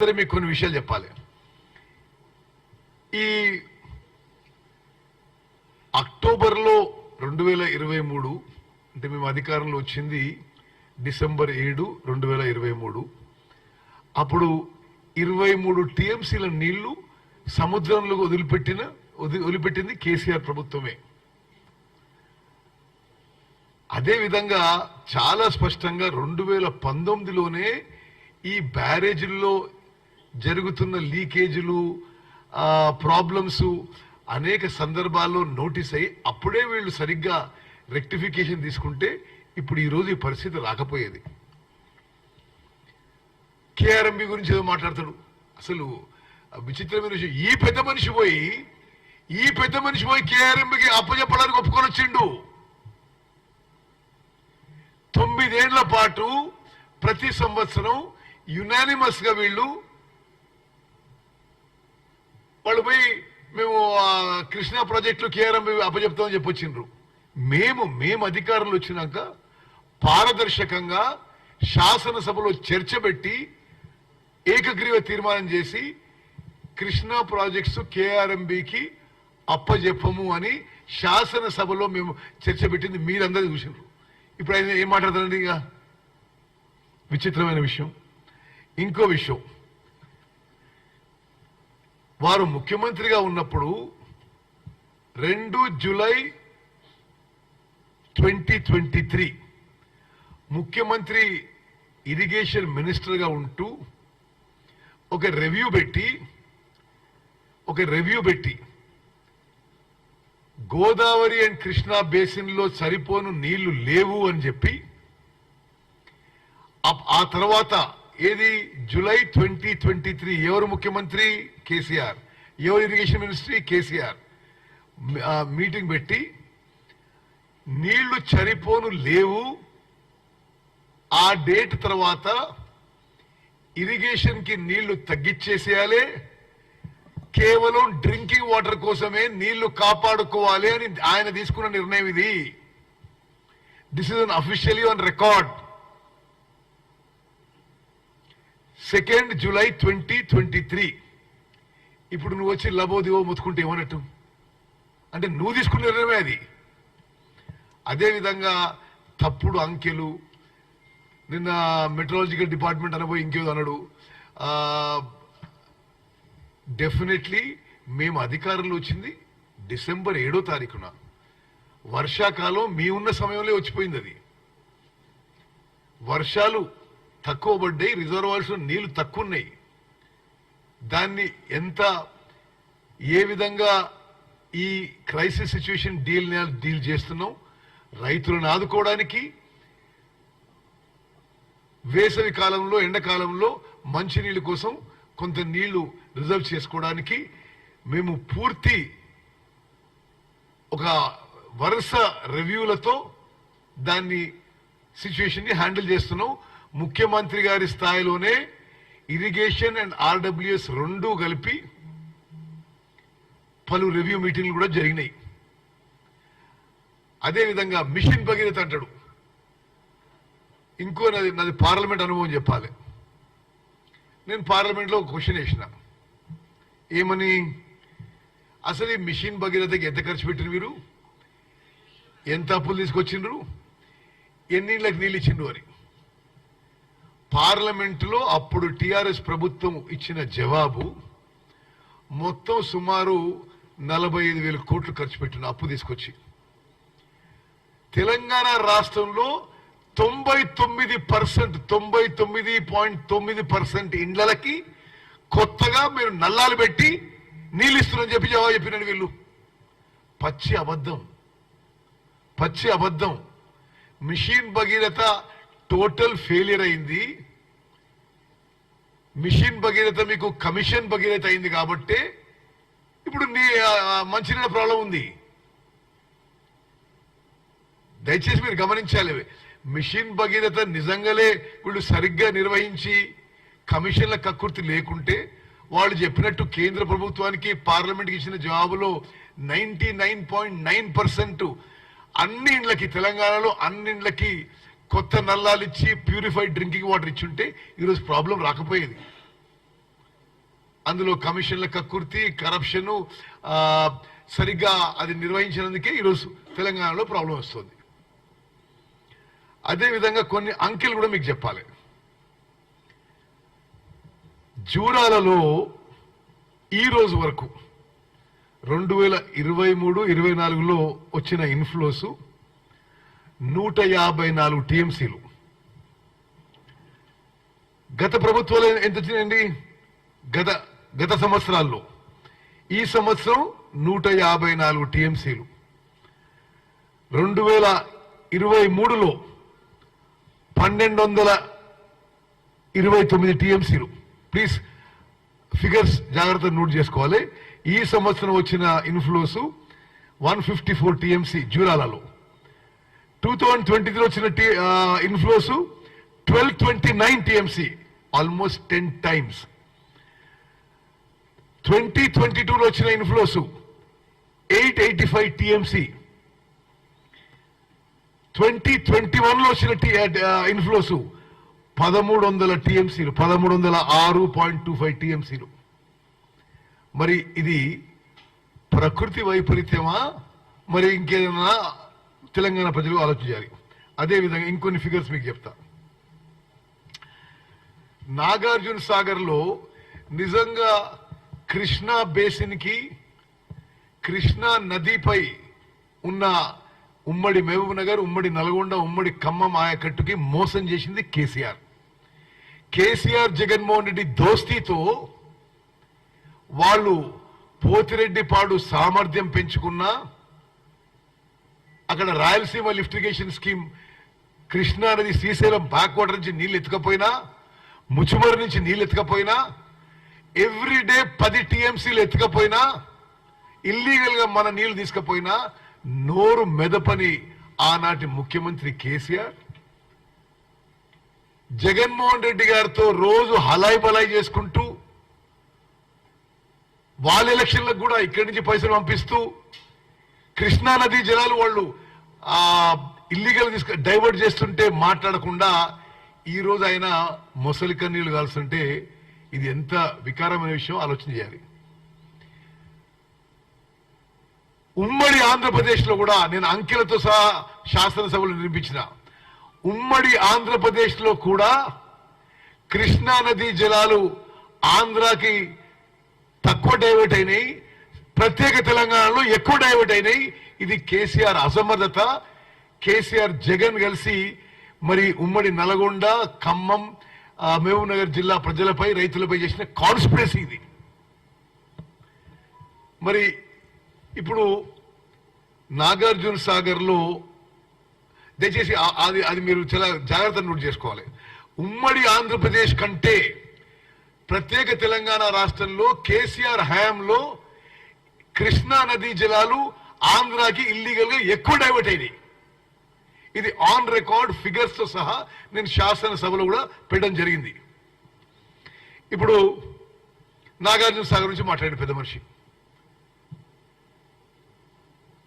మీకు కొన్ని విషయాలు చెప్పాలి. ఈ అక్టోబర్లో 2023 అంటే మేము అధికారంలో వచ్చింది డిసెంబర్ 7, 2023. అప్పుడు 23 టీఎంసీల నీళ్లు సముద్రంలో వదిలిపెట్టింది కేసీఆర్ ప్రభుత్వమే. అదేవిధంగా చాలా స్పష్టంగా 2019లోనే ఈ బ్యారేజీల్లో జరుగుతున్న లీకేజీలు ప్రాబ్లమ్స్ అనేక సందర్భాల్లో నోటీస్ అయ్యి అప్పుడే వీళ్ళు సరిగ్గా రెక్టిఫికేషన్ తీసుకుంటే ఇప్పుడు ఈరోజు ఈ పరిస్థితి రాకపోయేది. కేఆర్ఎంబి గురించి ఏదో మాట్లాడతాడు. అసలు విచిత్రమైన విషయం, ఈ పెద్ద మనిషి పోయి కేఆర్ఎంబికి అప్పచెప్పడానికి ఒప్పుకొని వచ్చిండు. 9 ఏళ్ల పాటు ప్రతి సంవత్సరం యునానిమస్ గా వాళ్ళు పోయి మేము కృష్ణా ప్రాజెక్టులు కేఆర్ఎంబి అప్పచెప్తామని చెప్పొచ్చిండ్రు. మేము అధికారంలో వచ్చినాక పారదర్శకంగా శాసనసభలో చర్చ పెట్టి ఏకగ్రీవ తీర్మానం చేసి కృష్ణా ప్రాజెక్ట్స్ కేఆర్ఎంబికి అప్పజెప్పము అని శాసనసభలో మేము చర్చ పెట్టింది మీరందరూ చూసినారు. ఇప్పుడు ఆయన ఏం మాట్లాడతారండి? ఇక విచిత్రమైన విషయం. ఇంకో విషయం, వారు ముఖ్యమంత్రిగా ఉన్నప్పుడు 2 జూలై 2023 ముఖ్యమంత్రి ఇరిగేషన్ మినిస్టర్గా ఉంటూ ఒక రివ్యూ పెట్టి గోదావరి అండ్ కృష్ణా బేసిన్ లో సరిపోను నీళ్లు లేవు అని చెప్పి ఆ తర్వాత ఏది జూలై 2023 ఎవరు ముఖ్యమంత్రి? కేసీఆర్. ఎవరు ఇరిగేషన్ మినిస్ట్రీ? కేసీఆర్. మీటింగ్ పెట్టి నీళ్లు సరిపోను లేవు, ఆ డేట్ తర్వాత ఇరిగేషన్ కి నీళ్లు తగ్గించేసేయాలి, కేవలం డ్రింకింగ్ వాటర్ కోసమే నీళ్లు కాపాడుకోవాలి అని ఆయన తీసుకున్న నిర్ణయం ఇది. This is officially on record. 2 July 2023. ఇప్పుడు నువ్వు వచ్చి లబోదివో ముత్తుకుంటే ఏమన్నట్టు? అంటే నువ్వు తీసుకున్న నిర్ణయమే అది. అదేవిధంగా తప్పుడు అంకెలు, నిన్న మెట్రాలజికల్ డిపార్ట్మెంట్ అనబోయి ఇంకేదో అన్నాడు. డెఫినెట్లీ మేము అధికారంలో వచ్చింది డిసెంబర్ 7వ తారీఖున. వర్షాకాలం మీ ఉన్న సమయంలో వచ్చిపోయింది. అది వర్షాలు తక్కువ పడ్డాయి, రిజర్వాయర్స్ నీళ్లు తక్కువ ఉన్నాయి. దాన్ని ఏ విధంగా ఈ క్రైసిస్ సిచ్యువేషన్ డీల్ చేస్తున్నాం, రైతులను ఆదుకోవడానికి వేసవి కాలంలో ఎండాకాలంలో మంచినీళ్ళ కోసం కొంత నీళ్లు రిజర్వ్ చేసుకోవడానికి మేము పూర్తి ఒక వరుస రివ్యూలతో దాన్ని సిచ్యువేషన్ ని హ్యాండిల్ చేస్తున్నాం. ముఖ్యమంత్రి గారి స్థాయిలోనే ఇరిగేషన్ అండ్ ఆర్డబ్ల్యూఎస్ రెండూ కలిపి పలు రివ్యూ మీటింగ్లు కూడా జరిగినాయి. అదేవిధంగా మిషన్ భగీరథ అంటాడు. ఇంకో నాది పార్లమెంట్ అనుభవం చెప్పాలి. నేను పార్లమెంట్లో ఒక క్వశ్చన్ వేసిన, ఏమని, అసలు ఈ మిషన్ భగీరథకి ఎంత ఖర్చు పెట్టిన మీరు, ఎంత అప్పులు తీసుకొచ్చిండ్రు, ఎన్నిళ్ళకి నీళ్ళు ఇచ్చిండ్రు అని. పార్లమెంటులో అప్పుడు టిఆర్ఎస్ ప్రభుత్వం ఇచ్చిన జవాబు, మొత్తం సుమారు 45,000 కోట్లు ఖర్చు పెట్టిన అప్పు తీసుకొచ్చి. తెలంగాణ రాష్ట్రంలో 99.9% ఇండ్లకి కొత్తగా మీరు నల్లాలు పెట్టి నీళ్ళు ఇస్తున్నారని చెప్పి జవాబు చెప్పినాడు వీళ్ళు. పచ్చి అబద్ధం. మిషన్ భగీరథ టోటల్ ఫెయిలియర్ అయింది. మిషన్ భగీరథ మీకు కమిషన్ భగీరథ అయింది కాబట్టి ఇప్పుడు మంచినీళ్ళ ప్రాబ్లం ఉంది. దయచేసి మీరు గమనించాలి. మిషన్ భగీరథ నిజంగానే వీళ్ళు సరిగ్గా నిర్వహించి కమిషన్ల కక్కుర్తి లేకుంటే వాళ్ళు చెప్పినట్టు కేంద్ర ప్రభుత్వానికి పార్లమెంట్కి ఇచ్చిన జవాబులో 99.9% అన్ని ఇండ్లకి, తెలంగాణలో అన్ని ఇండ్లకి కొత్త నల్లాలు ఇచ్చి ప్యూరిఫైడ్ డ్రింకింగ్ వాటర్ ఇచ్చుంటే ఈరోజు ప్రాబ్లం రాకపోయేది. అందులో కమిషన్ల కక్కుర్తి, కరప్షన్ సరిగ్గా అది నిర్వహించినందుకే ఈరోజు తెలంగాణలో ప్రాబ్లం వస్తుంది. అదేవిధంగా కొన్ని అంకెలు కూడా మీకు చెప్పాలి. జూరాలలో ఈ రోజు వరకు 2023-24లో వచ్చిన ఇన్ఫ్లోస్ 154 టీఎంసీలు. గత ప్రభుత్వాలు ఎంత వచ్చినాయండి? గత సంవత్సరాల్లో ఈ సంవత్సరం 154 టీఎంసీలు. 2023లో 1229 టీఎంసీలు. ప్లీజ్ ఫిగర్స్ జాగ్రత్తగా నోట్ చేసుకోవాలి. ఈ సంవత్సరం వచ్చిన ఇన్ఫ్లోస్ 154 టీఎంసీ జూరాలలో. 2023 వచ్చిన ఇన్ఫ్లోస్ 1229 టీఎంసీ, ఆల్మోస్ట్ 10 టైమ్స్. 2022లో వచ్చిన ఇన్ఫ్లోస్ 885 టీఎంసీ. 2021లో వచ్చిన ఇన్ఫ్లోస్ 1300 టీఎంసీలు, 1306.25 టీఎంసీలు. మరి ఇది ప్రకృతి వైపరీత్యమా, మరి ఇంకేదైనా తెలంగాణ ప్రజలు ఆలోచించాలి. అదేవిధంగా ఇంకొన్ని ఫిగర్స్ మీకు చెప్తా. నాగార్జున సాగర్ లో నిజంగా కృష్ణా బేసిన్ కి, కృష్ణా నదిపై ఉన్న ఉమ్మడి మహబూబ్ నగర్, ఉమ్మడి నల్గొండ, ఉమ్మడి ఖమ్మం ఆయకట్టుకి మోసం చేసింది కేసీఆర్ జగన్మోహన్ రెడ్డి దోస్తీతో వాళ్ళు పోతిరెడ్డిపాడు సామర్థ్యం పెంచుకున్నా, అక్కడ రాయలసీమ లిఫ్టిగేషన్ స్కీమ్ కృష్ణా నది శ్రీశైలం బ్యాక్ వాటర్ నుంచి నీళ్లు ఎత్తుకపోయినా, ముచుమరు నుంచి నీళ్లు ఎత్తుకపోయినా, ఎవ్రీడే 10 టీఎంసీలు ఎత్తుకపోయినా, ఇల్లీగల్ గా మన నీళ్లు తీసుకపోయినా నోరు మెదపని ఆనాటి ముఖ్యమంత్రి కేసీఆర్ జగన్మోహన్ రెడ్డి గారితో రోజు హలాయి బలాయి చేసుకుంటూ, వాళ్ళ ఎలక్షన్లకు కూడా ఇక్కడి నుంచి పైసలు పంపిస్తూ, కృష్ణా నదీ జలాలు వాళ్ళు ఇల్లీగల్ డైవర్ట్ చేస్తుంటే మాట్లాడకుండా ఈ రోజు ఆయన మొసలి కన్నీళ్లు కాల్స్తుంటే ఇది ఎంత వికారమైన విషయం ఆలోచన చేయాలి. ఉమ్మడి ఆంధ్రప్రదేశ్ లో కూడా నేను అంకెలతో సహా శాసనసభలు నిర్మించిన ఉమ్మడి ఆంధ్రప్రదేశ్ లో కూడా కృష్ణా నదీ జలాలు ఆంధ్రాకి తక్కువ డైవర్ట్ అయినాయి, ప్రత్యేక తెలంగాణలో ఎక్కువ డైవర్ట్ అయినాయి. ఇది కేసీఆర్ అసమర్థత. కేసీఆర్ జగన్ కలిసి మరి ఉమ్మడి నల్గొండ, ఖమ్మం, మహబూబ్ నగర్ జిల్లా ప్రజలపై, రైతులపై చేసిన కాన్స్పిరసీ ఇది. మరి ఇప్పుడు నాగార్జున సాగర్ లో దయచేసి అది మీరు చాలా జాగ్రత్త నోట్ చేసుకోవాలి. ఉమ్మడి ఆంధ్రప్రదేశ్ కంటే ప్రత్యేక తెలంగాణ రాష్ట్రంలో కేసీఆర్ హయాంలో కృష్ణా నదీ జలాలు ఆంధ్రాకి ఇల్లీగల్ గా ఎక్కువ డైవర్ట్ అయినాయి. ఇది ఆన్ రికార్డ్ ఫిగర్స్ తో సహా నేను శాసనసభలో కూడా పెట్టడం జరిగింది. ఇప్పుడు నాగార్జున సాగర్ నుంచి మాట్లాడిన పెద్ద మనిషి.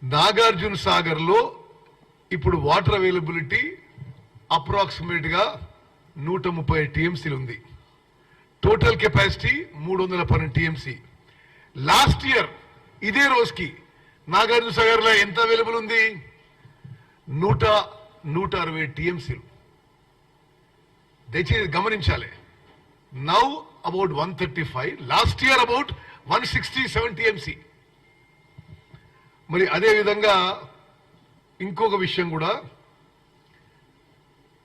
నాగార్జున సాగర్ లో ఇప్పుడు వాటర్ అవైలబిలిటీ అప్రాక్సిమేట్ గా 130 టీఎంసీలు ఉంది. Total capacity 312 TMC. Last year ఇదే రోజుకి నాగార్జున సాగర్ లో ఎంత అవైలబుల్ ఉంది? 160 టీఎంసీలు. దయచేసి గమనించాలి. Now about 135, last year about 167 TMC. మరి అదే విధంగా ఇంకొక విషయం కూడా,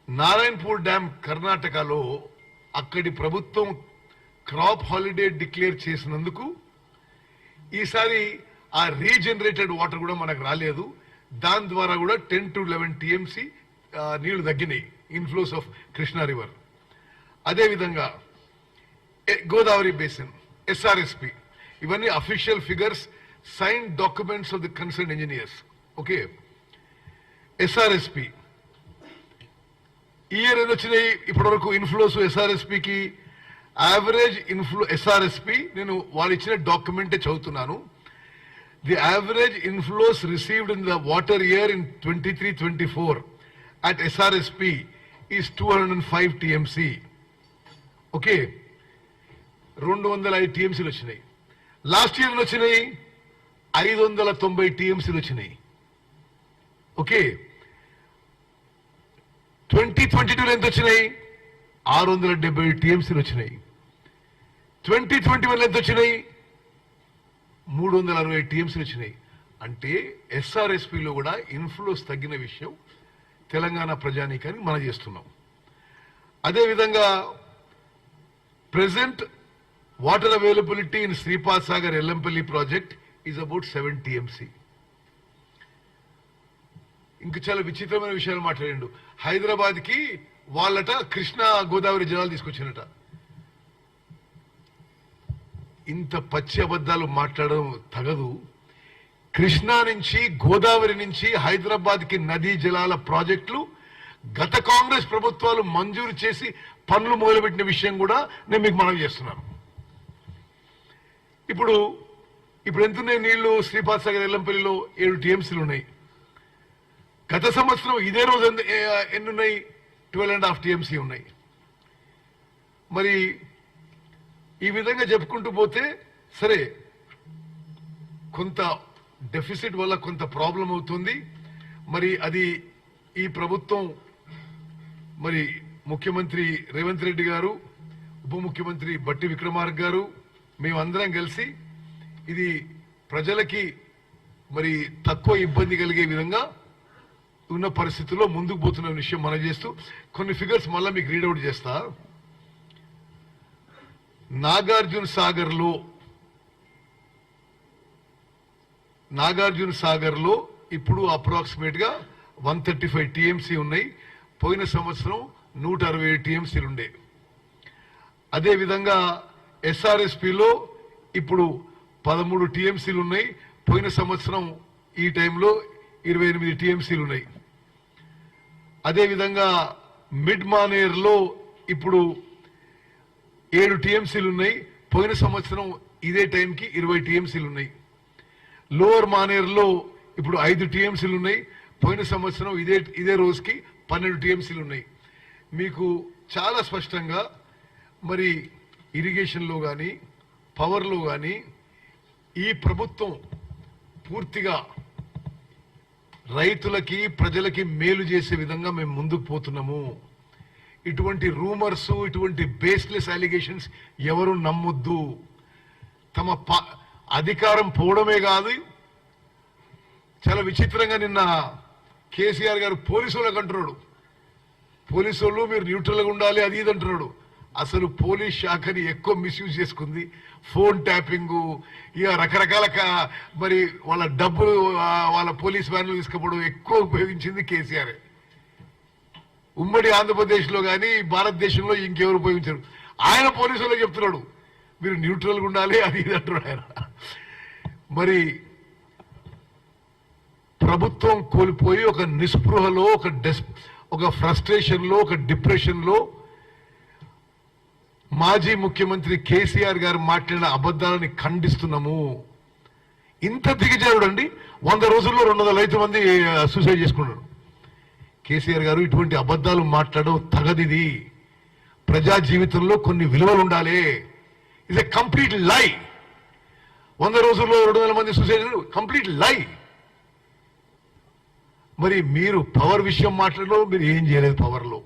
నారాయణపూర్ డ్యామ్ కర్ణాటకలో అక్కడి ప్రభుత్వం క్రాప్ హాలిడే డిక్లేర్ చేసినందుకు ఈసారి ఆ రీజనరేటెడ్ వాటర్ కూడా మనకు రాలేదు. దాని ద్వారా కూడా 10 to 11 టీఎంసీ నీళ్లు తగ్గినాయి ఇన్ఫ్లోస్ ఆఫ్ కృష్ణా రివర్. అదేవిధంగా గోదావరి బేసిన్, ఎస్ఆర్ఎస్పి, ఇవన్నీ official figures, sign documents of the concern engineers. Okay, SRSP ఈ ఇయర్ ఏది వచ్చినాయి ఇప్పటి వరకు ఇన్ఫ్లోస్ ఎస్ఆర్ఎస్పికి? యావరేజ్ ఇన్ఫ్లో ఎస్ఆర్ఎస్పి నేను వాళ్ళు ఇచ్చిన డాక్యుమెంటే చదువుతున్నాను. The average inflows received in the water year in 23-24 at SRSP is 205 TMC. Okay, 205 టీఎంసీలు వచ్చినాయి. లాస్ట్ ఇయర్ వచ్చినాయి 590 టీఎంసీలు వచ్చినాయి. ఓకే, 2022 ఎంత వచ్చినాయి? 670 టీఎంసీలు వచ్చినాయి. 2021 ఎంత వచ్చినాయి? 360 టీఎంసీలు వచ్చినాయి. అంటే ఎస్ఆర్ఎస్పిలో కూడా ఇన్ఫ్లోస్ తగ్గిన విషయం తెలంగాణ ప్రజానీకానికి మనం చేస్తున్నాం. అదేవిధంగా present water availability in Sripad Sagar Ellampalli project is about 7 TMC. ఇంకా చాలా విచిత్రమైన విషయాలు మాట్లాడిండు. హైదరాబాద్ కి వాళ్ళట కృష్ణా గోదావరి జలాలు తీసుకొచ్చినట. ఇంత పచ్చి అబద్ధాలు మాట్లాడడం తగదు. కృష్ణా నుంచి గోదావరి నుంచి హైదరాబాద్ కి నదీ జలాల ప్రాజెక్టులు గత కాంగ్రెస్ ప్రభుత్వాలు మంజూరు చేసి పనులు మొదలుపెట్టిన విషయం కూడా నేను మీకు మనవి చేస్తున్నాను. ఇప్పుడు ఎంతున్నాయి నీళ్లు? శ్రీపాద్ సాగర్ ఎల్లంపల్లిలో 7 టీఎంసీలు ఉన్నాయి. గత సంవత్సరం ఇదే రోజు ఎన్నున్నాయి? 12.5 టీఎంసీ ఉన్నాయి. మరి ఈ విధంగా చెప్పుకుంటూ పోతే సరే, కొంత డెఫిసిట్ వల్ల కొంత ప్రాబ్లం అవుతుంది. మరి అది ఈ ప్రభుత్వం, మరి ముఖ్యమంత్రి రేవంత్ రెడ్డి గారు, ఉప ముఖ్యమంత్రి బట్టి విక్రమార్క గారు, మేమందరం కలిసి ఇది ప్రజలకి మరి తక్కువ ఇబ్బంది కలిగే విధంగా ఉన్న పరిస్థితుల్లో ముందుకు పోతున్న విషయం మనం చేస్తూ కొన్ని ఫిగర్స్ మళ్ళా మీకు రీడౌట్ చేస్తా. నాగార్జున సాగర్ లో ఇప్పుడు అప్రాక్సిమేట్ గా 135 టీఎంసీ ఉన్నాయి. పోయిన సంవత్సరం 167 టీఎంసీలు ఉండే. అదేవిధంగా ఎస్ఆర్ఎస్పిలో ఇప్పుడు 13 టీఎంసీలు ఉన్నాయి. పోయిన సంవత్సరం ఈ టైంలో 28 టీఎంసీలు ఉన్నాయి. అదేవిధంగా మిడ్ మానేర్లో ఇప్పుడు 7 టీఎంసీలు ఉన్నాయి. పోయిన సంవత్సరం ఇదే టైంకి 20 టీఎంసీలు ఉన్నాయి. లోవర్ మానేర్లో ఇప్పుడు 5 టీఎంసీలు ఉన్నాయి. పోయిన సంవత్సరం ఇదే రోజుకి 12 టీఎంసీలు ఉన్నాయి. మీకు చాలా స్పష్టంగా మరి ఇరిగేషన్లో కానీ పవర్లో కానీ ఈ ప్రభుత్వం పూర్తిగా రైతులకి ప్రజలకి మేలు చేసే విధంగా మేము ముందుకు పోతున్నాము. ఇటువంటి రూమర్స్, ఇటువంటి బేస్లెస్ అలిగేషన్స్ ఎవరు నమ్మొద్దు. తమ అధికారం పోవడమే కాదు, చాలా విచిత్రంగా నిన్న కేసీఆర్ గారు పోలీసు వాళ్ళకి అంటున్నాడు, పోలీసు వాళ్ళు మీరు న్యూట్రల్గా ఉండాలి అది ఇది అంటున్నాడు. అసలు పోలీస్ శాఖని ఎక్కువ మిస్యూజ్ చేసుకుంది. ఫోన్ ట్యాపింగు, ఇక రకరకాల మరి వాళ్ళ డబ్బులు వాళ్ళ పోలీస్ వ్యాన్లు తీసుకపోవడం ఎక్కువ ఉపయోగించింది కేసీఆర్. ఉమ్మడి ఆంధ్రప్రదేశ్లో కానీ భారతదేశంలో ఇంకెవరు ఉపయోగించారు. ఆయన పోలీసు వాళ్ళకి చెప్తున్నాడు మీరు న్యూట్రల్గా ఉండాలి అది ఇది అంటున్నాడు ఆయన. మరి ప్రభుత్వం కోల్పోయి ఒక నిస్పృహలో, ఒక ఫ్రస్ట్రేషన్లో, ఒక డిప్రెషన్లో మాజీ ముఖ్యమంత్రి కేసీఆర్ గారు మాట్లాడిన అబద్ధాలని ఖండిస్తున్నాము. ఇంత దిగజారుడండి. 100 రోజుల్లో 205 మంది సూసైడ్ చేసుకున్నారు. కేసీఆర్ గారు ఇటువంటి అబద్ధాలు మాట్లాడడం తగదిది. ప్రజా జీవితంలో కొన్ని విలువలు ఉండాలి. ఇట్స్ ఎ కంప్లీట్ లై. 100 రోజుల్లో 200 మంది సూసైడ్, కంప్లీట్ లై. మరి మీరు పవర్ విషయం మాట్లాడడం మీరు ఏం చేయలేదు. పవర్లో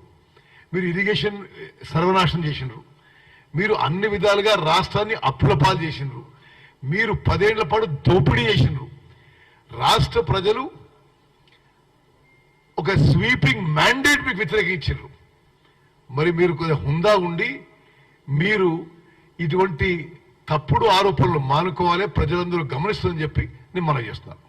మీరు ఇరిగేషన్ సర్వనాశనం చేసినారు. మీరు అన్ని విధాలుగా రాష్ట్రాన్ని అప్పుల పాలు చేసినారు. మీరు 10 ఏళ్ల పాటు దోపిడీ చేసినారు. రాష్ట్ర ప్రజలు ఒక స్వీపింగ్ మ్యాండేట్ మీకు వ్యతిరేకించారు. మరి మీరు కొద్దిగా హుందా ఉండి మీరు ఇటువంటి తప్పుడు ఆరోపణలు మానుకోవాలి, ప్రజలందరూ గమనిస్తుందని చెప్పి నేను మనవి చేస్తున్నాను.